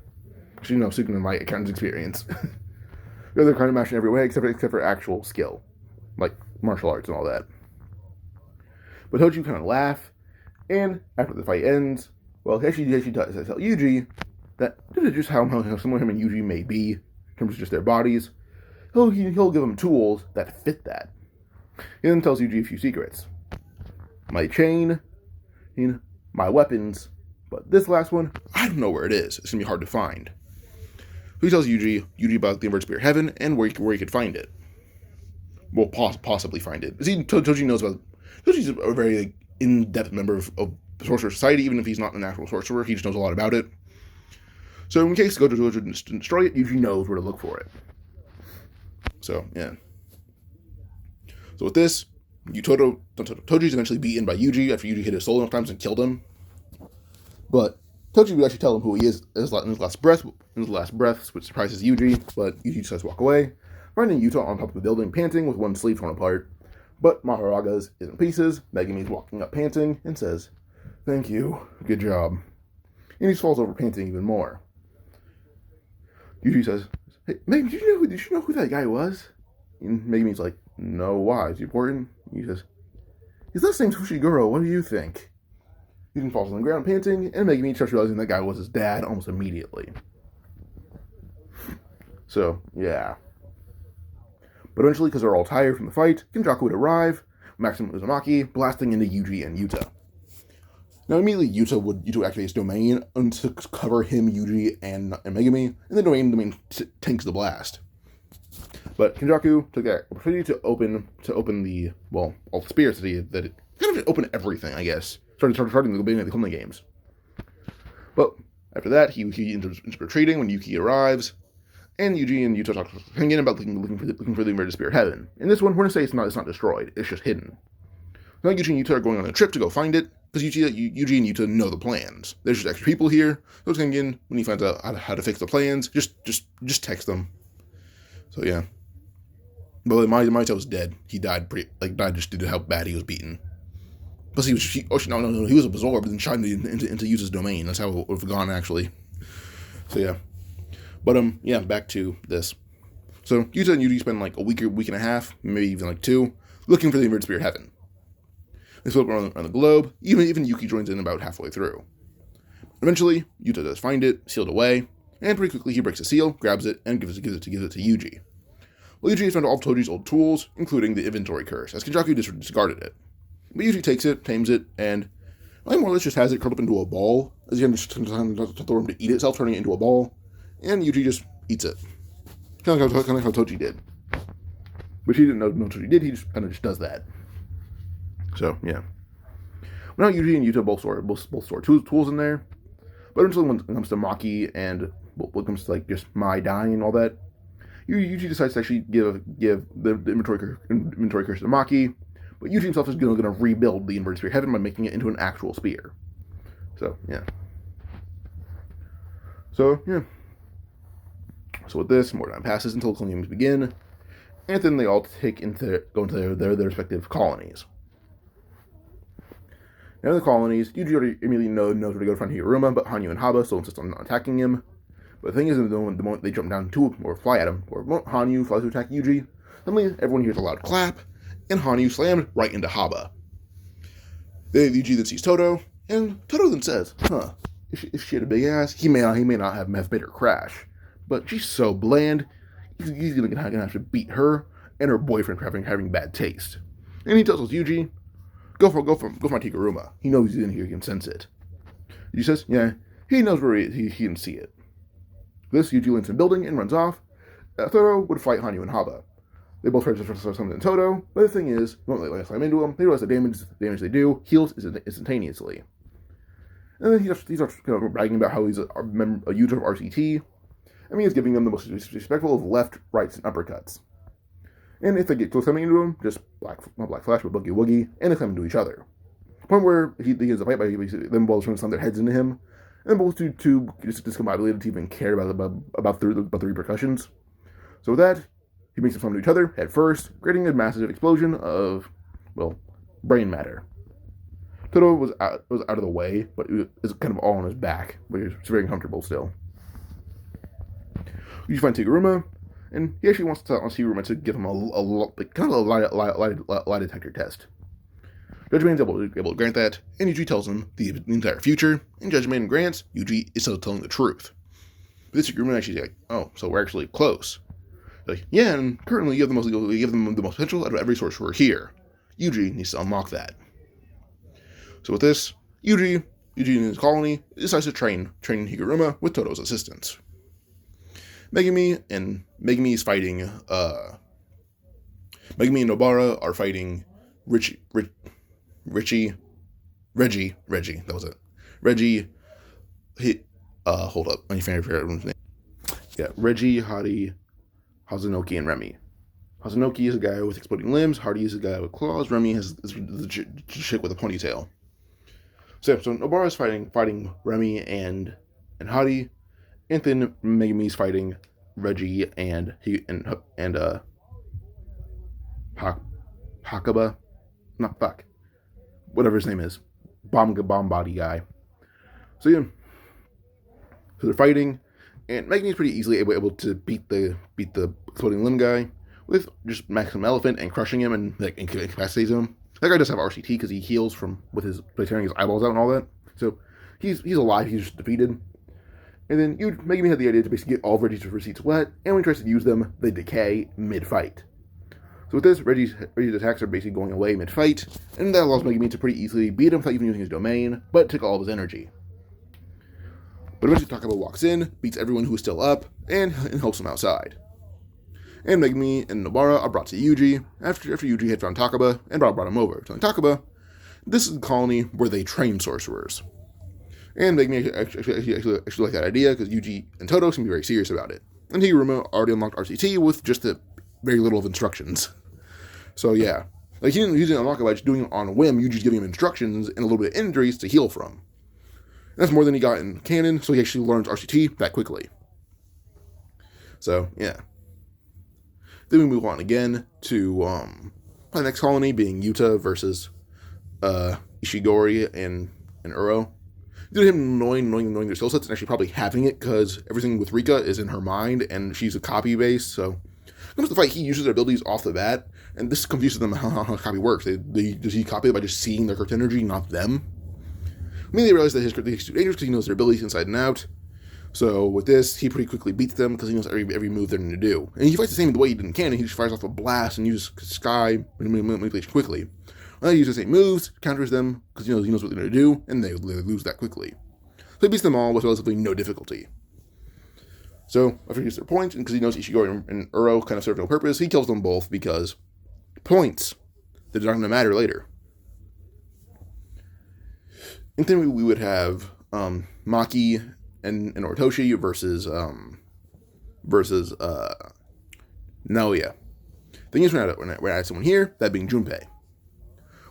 Actually, no, Sukuna might count as experience. They're kind of matching every way except for actual skill, like martial arts and all that. But Toji kind of laugh, and after the fight ends, well, actually tell Yuji that this is just how similar him and Yuji may be in terms of just their bodies. He'll give him tools that fit that. He then tells Yuji a few secrets: my chain, my weapons, but this last one, I don't know where it is. It's gonna be hard to find. He tells Yuji about the Inverted Spear Heaven and where he could find it. Well, possibly find it. Toji knows about. Toji's a very in-depth member of the Sorcerer Society, even if he's not an actual sorcerer. He just knows a lot about it. So in case Gojo didn't destroy it, Yuji knows where to look for it. So yeah. So with this, Toji's eventually beaten by Yuji after Yuji hit his soul enough times and killed him. But Toji would actually tell him who he is in his last breath, which surprises Yuji, but Yuji decides to walk away, finding Yuta on top of the building, panting with one sleeve torn apart. But Maharaga's is in pieces. Megumi's walking up panting and says, "Thank you, good job." And he falls over panting even more. Yuji says, "Hey, Megumi, did you know who that guy was?" And Megumi's like, "No, why? Is he important?" He says, "His last name's Fushiguro, what do you think?" Yuji falls on the ground panting, and Megumi starts realizing that guy was his dad almost immediately. So, yeah. But eventually, because they're all tired from the fight, Kenjaku would arrive, Maximum Uzumaki, blasting into Yuji and Yuta. Now, immediately, Yuta would activate his domain to cover him, Yuji, and Megumi, and the domain tanks the blast. But Kenjaku took that opportunity to open the, well, all the spears that it kind of opened everything, I guess. Starting the beginning of the Culling Games. But after that, he ends up retreating when Yuki arrives, And Yuji and Yuta talk again about looking for the inverted spear heaven. In this one, we're going to say it's not destroyed, it's just hidden. Now Yuji and Yuta are going on a trip to go find it, because Yuji and Yuta know the plans. There's just extra people here, so it's again, when he finds out how to fix the plans, just text them. So yeah. But Maito's dead. He died died just due to how bad he was beaten. Plus he was absorbed and shined into Yuta's domain. That's how it would have gone actually. So yeah. But yeah, back to this. So Yuta and Yuji spend like a week and a half, maybe even like 2, looking for the inverted spear heaven. They split around the globe. Even Yuki joins in about halfway through. Eventually, Yuta does find it, sealed away, and pretty quickly he breaks the seal, grabs it, and gives it to Yuji. Well, Yuji has found all of Toji's old tools, including the inventory curse, as Kenjaku discarded it. But Yuji takes it, tames it, and more or less just has it curled up into a ball, as he just to throw him to eat itself, turning it into a ball, and Yuji just eats it. Kind of like how Toji did. Which he didn't know Toji did, he just kind of just does that. So, yeah. Well, now Yuji and Yuta both store tools in there, but eventually when it comes to Maki and when it comes to like just Mai dying and all that, Yuji decides to actually give the inventory curse to Maki, but Yuji himself is going to rebuild the inverted spear heaven by making it into an actual spear. So, yeah. So, yeah. So with this, more time passes until Culling Games begin, and then they all go into their respective colonies. Now in the colonies, Yuji already immediately knows where to go to find Higuruma, but Hanyu and Haba still insist on not attacking him. But the thing is, the moment they jump down to or fly at him, or Hanyu flies to attack Yuji, suddenly everyone hears a loud clap, and Hanyu slammed right into Haba. Yuji then sees Toto, and Toto then says, if she had a big ass, he may not have made her crash. But she's so bland, he's gonna have to beat her and her boyfriend for having bad taste. And he tells Yuji, go find Higuruma. He knows he's in here, he can sense it. Yuji says, yeah, he knows where he can see it. This, Yuji lands in a building and runs off. Toto would fight Hanyu and Haba. They both try to summon in Toto, but the thing is, when they slam into him, they realize the damage they do heals instantaneously. And then he starts kind of bragging about how he's a user of RCT. I mean, he's giving them the most respectful of left, rights, and uppercuts. And if they get close coming into him, just not Black Flash, but Boogie Woogie, and they slam into each other. Point where he gets a fight by them both trying to slam their heads into him, and both two just discombobulated to even care about the repercussions. So with that, he makes them slam to each other head first, creating a massive explosion of, brain matter. Toto was out of the way, but it was kind of all on his back, but he was very uncomfortable still. You find Higuruma, and he actually wants Higuruma to give him a lie detector test. Judge Man's able to grant that, and Yuji tells him the entire future, and Judge Man grants Yuji is still telling the truth. But this Higuruma actually like, oh, so we're actually close. Like, yeah, and currently you give them the most potential out of every sorcerer here. Yuji needs to unlock that. So with this, Yuji and his colony decides to train Higuruma with Toto's assistance. Megumi and Nobara are fighting Reggie, that was it. Reggie, hold up, my favorite everyone's name. Yeah, Reggie, Hadi, Hazunoki, and Remy. Hazunoki is a guy with exploding limbs, Hardy is a guy with claws, Remy is the chick with a ponytail. So Nobara is fighting Remy and Hadi, and then Megumi's fighting Reggie and Hakaba, not fuck, whatever his name is, bomb body guy. So yeah, so they're fighting, and Megumi's pretty easily able to beat the exploding limb guy with just Maximum Elephant and crushing him and incapacitates him. That guy does have RCT because he heals by tearing his eyeballs out and all that. So he's alive. He's just defeated. And then Megumi had the idea to basically get all of Reggie's receipts wet, and when he tries to use them, they decay mid-fight. So with this, Reggie's attacks are basically going away mid-fight, and that allows Megumi to pretty easily beat him without even using his domain, but it took all of his energy. But eventually Takaba walks in, beats everyone who is still up, and helps him outside. And Megumi and Nobara are brought to Yuji, after Yuji had found Takaba, and brought him over, telling Takaba, this is the colony where they train sorcerers. And Megumi actually like that idea, because Yuji and Toto seem to be very serious about it. and he already unlocked RCT with just very little of instructions. So yeah, like he didn't unlock it by just doing it on a whim. Yuji's giving him instructions and a little bit of injuries to heal from. And that's more than he got in canon, so he actually learns RCT that quickly. So yeah. Then we move on again to the next colony being Yuta versus Ishigori and Uro. Due to him knowing their skill sets and actually probably having it because everything with Rika is in her mind and she's a copy base, so comes to the fight, he uses their abilities off the bat, and this confuses them how copy works. Does he copy it by just seeing their crypt energy, not them? I mean, they realize that his crypt is too dangerous because he knows their abilities inside and out. So with this, he pretty quickly beats them because he knows every move they're going to do. And he fights the same way he did in canon. He just fires off a blast and uses sky manipulation quickly. Well, he uses the same moves, counters them because he knows what they're going to do, and they lose that quickly. So he beats them all with relatively no difficulty. So, after he gets their points, and because he knows Ishigori and Uro kind of serve no purpose, he kills them both because points that are not going to matter later. And then we would have Maki and Oritoshi versus Naoya. The thing is, we're at someone here, that being Junpei.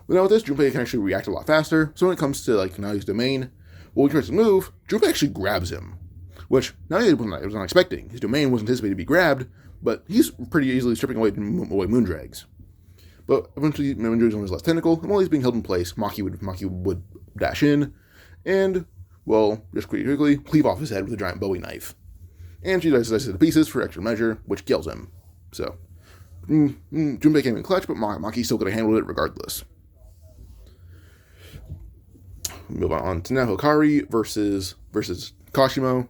Well, now with this, Junpei can actually react a lot faster, so when it comes to like Naoya's domain, when he tries to move, Junpei actually grabs him. Which, Naoya was not expecting. His domain wasn't anticipated to be grabbed, but he's pretty easily stripping away Moondrags. But eventually, Moondrags on his last tentacle, and while he's being held in place, Maki would dash in, and, well, just quickly, cleave off his head with a giant Bowie knife. And she slices it to pieces for extra measure, which kills him. So, Junpei came in clutch, but Maki's still going to handle it regardless. Move on to now Hikari versus Kashimo.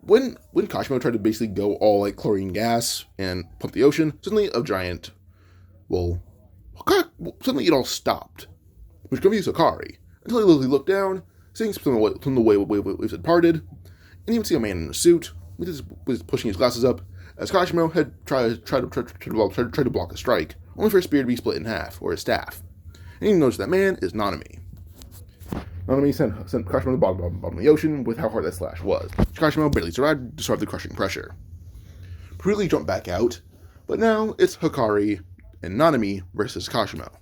When Kashimo tried to basically go all like chlorine gas and pump the ocean, suddenly suddenly it all stopped, which confused Hikari until he looked down, seeing from the way waves had parted, and he would see a man in a suit with pushing his glasses up as Kashimo had tried to block a strike, only for his spear to be split in half, or his staff. And he noticed that man is Nanami. Nanami sent Kashimo to the bottom of the ocean with how hard that slash was. Kashimo barely survived the crushing pressure. Quickly jumped back out, but now it's Hikari and Nanami versus Kashimo.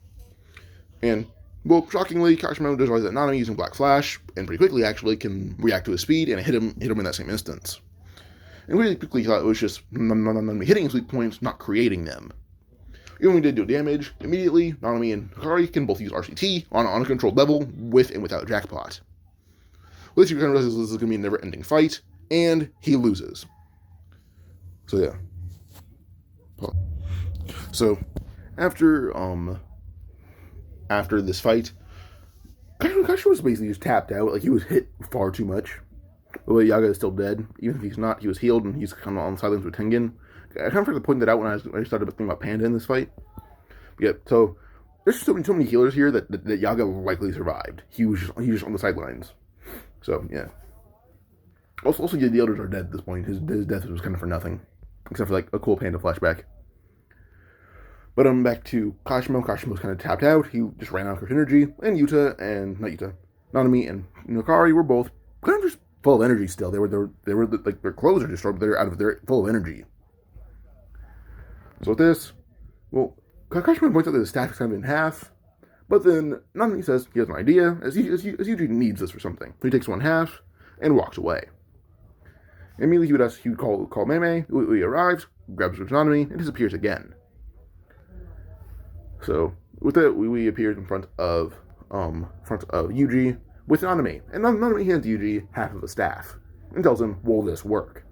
And, well, shockingly, Kashimo does realize that Nanami using Black Flash, and pretty quickly actually, can react to his speed and hit him in that same instance. And really quickly thought it was just Nanami hitting his weak points, not creating them. Even when he did do damage, immediately, Nanami and Hikari can both use RCT on a controlled level, with and without Jackpot. Well, this you kind of realize this is going to be a never-ending fight, and he loses. So, yeah. So, after this fight, Kashimo was basically just tapped out, like he was hit far too much. But Yaga is still dead, even if he's not, he was healed, and he's kind of on silence with Tengen. I kind of forgot to point that out when I started thinking about Panda in this fight. Yeah, so there's so many healers here that Yaga likely survived. He was just on the sidelines. So yeah. Also, the elders are dead at this point. His death was kind of for nothing, except for like a cool Panda flashback. But back to Kashimo. Kashimo's kind of tapped out. He just ran out of energy, and Nanami and Hikari were both kind of just full of energy still. They were like their clothes are destroyed, but they're full of energy. So with this, well, Kashimo points out that his staff is kind of in half, but then Nanami says he has an idea, as Yuji needs this for something. So he takes one half and walks away. Immediately he would call Mei. He arrives, grabs Nanami, and disappears again. So with that, we appears in front of Yuji with Nanami, and Nanami hands Yuji half of a staff and tells him, "Will this work?"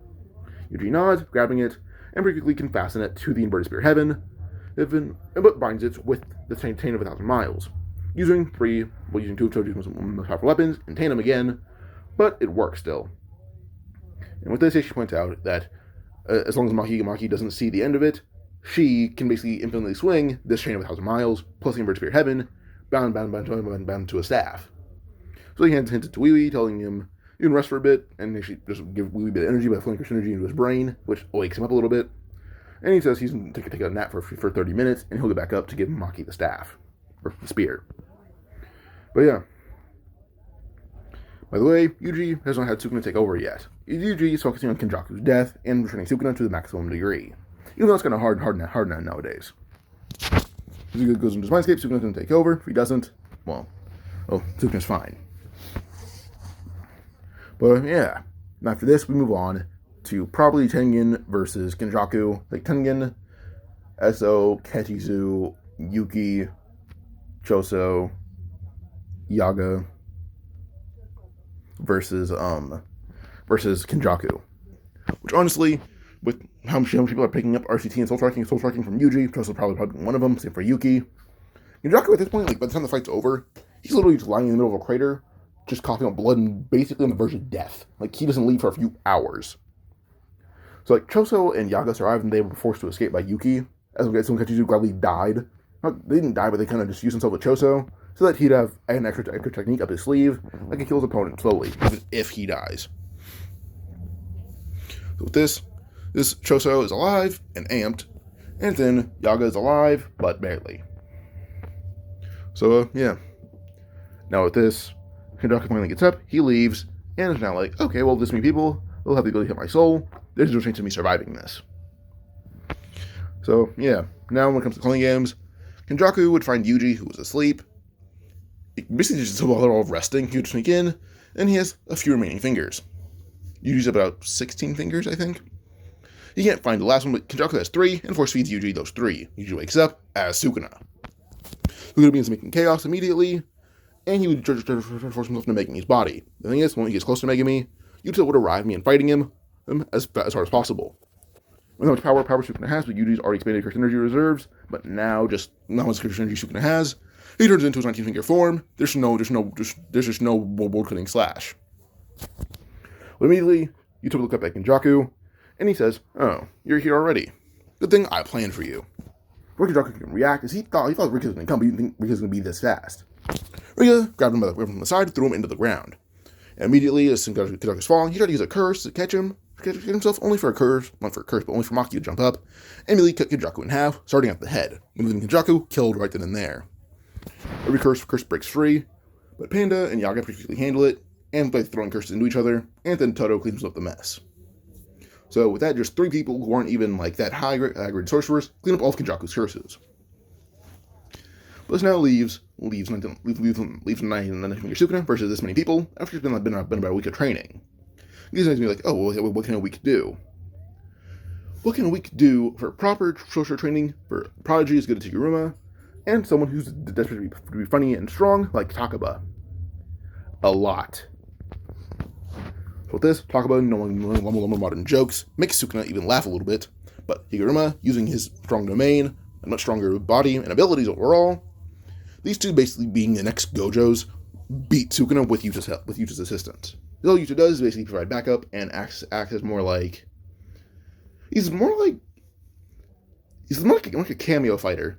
Yuji nods, grabbing it, and pretty quickly can fasten it to the inverted spear heaven, but binds it with the chain of 1,000 miles, using two of Toji's most powerful weapons, and Tainum again, but it works still. And with this, she points out that as long as Maki doesn't see the end of it, she can basically infinitely swing this chain of 1,000 miles, plus the inverted spear heaven, bound to a staff. So he hands it to Wee, telling him, "You can rest for a bit," and actually just give Wee a bit of energy by flowing energy into his brain, which wakes him up a little bit. And he says he's going to take a nap for 30 minutes, and he'll get back up to give Maki the staff, or the spear. But yeah. By the way, Yuji has not had Sukuna take over yet. Yuji is focusing on Kenjaku's death and returning Sukuna to the maximum degree. Even though it's kind of hard nowadays. If he goes into his mindscape, Sukuna's going to take over. If he doesn't, well, Sukuna's fine. But yeah, after this, we move on to probably Tengen versus Kenjaku. Like Tengen, Eso, Kechizu, Yuki, Choso, Yaga versus Kenjaku. Which honestly, with how many people are picking up RCT and Soul Striking from Yuji, Choso's probably one of them, same for Yuki. Kenjaku at this point, like by the time the fight's over, he's literally just lying in the middle of a crater, just coughing up blood and basically on the verge of death. Like he doesn't leave for a few hours. So like Choso and Yaga survived and they were forced to escape by Yuki. As some Kechizu gladly died. They didn't die, but they kind of just used themselves with Choso so that he'd have an extra technique up his sleeve, like he kills his opponent slowly, even if he dies. So with this Choso is alive and amped, and then Yaga is alive, but barely. So, yeah. Now with this, Kenjaku finally gets up, he leaves, and is now like, okay, well, this many people, they'll have the ability to hit my soul, there's no chance of me surviving this. So, yeah. Now when it comes to Culling Games, Kenjaku would find Yuji, who was asleep. Basically, just while they're all resting, he would sneak in, and he has a few remaining fingers. Yuji's about 16 fingers, I think. He can't find the last one, but Kenjaku has 3, and force feeds Yuji those 3. Yuji wakes up as Sukuna. Sukuna begins making chaos immediately, and he would force himself into Megami's body. The thing is, when he gets close to Megami, Yuta would arrive me and fighting him as hard as possible. With how much power Sukuna has, but Yuji's already expanded curse energy reserves, but now just how much curse energy Sukuna has, he turns into his 19-finger form. There's just no board-cutting slash. But immediately, Yuta would look up at Kenjaku, and he says, "Oh, you're here already. Good thing I planned for you." Where Kenjaku can react is he thought Rika was going to come, but he didn't think Rika was going to be this fast. Rika grabbed him from the side, threw him into the ground. And immediately, as Kenjaku's falling, he tried to use a curse to catch himself, only for Maki to jump up, and immediately cut Kenjaku in half, starting at the head, leaving Kenjaku killed right then and there. Every curse breaks free, but Panda and Yaga particularly handle it, and by throwing curses into each other, and then Toto cleans up the mess. So with that, just 3 people who aren't even like that high-grade sorcerers clean up all of Kenjaku's curses. But this now leaves 19 Sukuna versus this many people after it's been about a week of training. These guys be like, oh, well, what can a week do? What can a week do for proper sorcerer training for Prodigy as good as Toguruma, and someone who's desperate to be funny and strong like Takaba? A lot. So with this, Takaba knowing modern jokes makes Sukuna even laugh a little bit, but Higuruma, using his strong domain, a much stronger body and abilities overall, these two basically being the next Gojos, beat Sukuna with Yuta's assistance. All Yuta does is basically provide backup and acts as more like he's like a cameo fighter.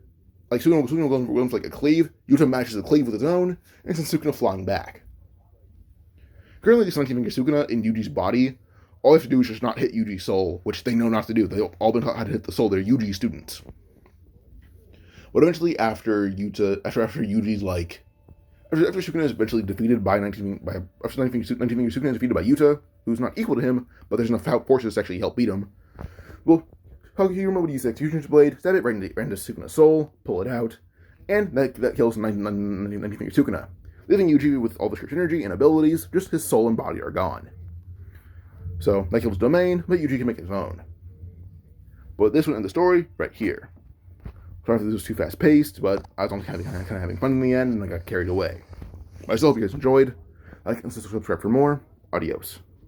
Like Sukuna goes like a cleave, Yuta matches the cleave with his own, and sends Sukuna flying back. Currently, this 19-finger Sukuna in Yuji's body, all they have to do is just not hit Yuji's soul, which they know not to do. They've all been taught how to hit the soul. They're Yuji students. But eventually, after Yuji's like, after Sukuna is eventually defeated by 19-finger Sukuna is defeated by Yuta, who's not equal to him, but there's enough forces to actually help beat him. Well, Higuruma would use the Executioner's Blade, stab it right into Sukuna's soul, pull it out, and that kills 19-finger Sukuna, leaving Yuji with all the curse energy and abilities. Just his soul and body are gone. So that kills Domain, but Yuji can make his own. But this one in the story right here. Sorry if this was too fast paced, but I was only kind of having fun in the end, and I got carried away. But I still hope you guys enjoyed. Like and subscribe for more. Adios.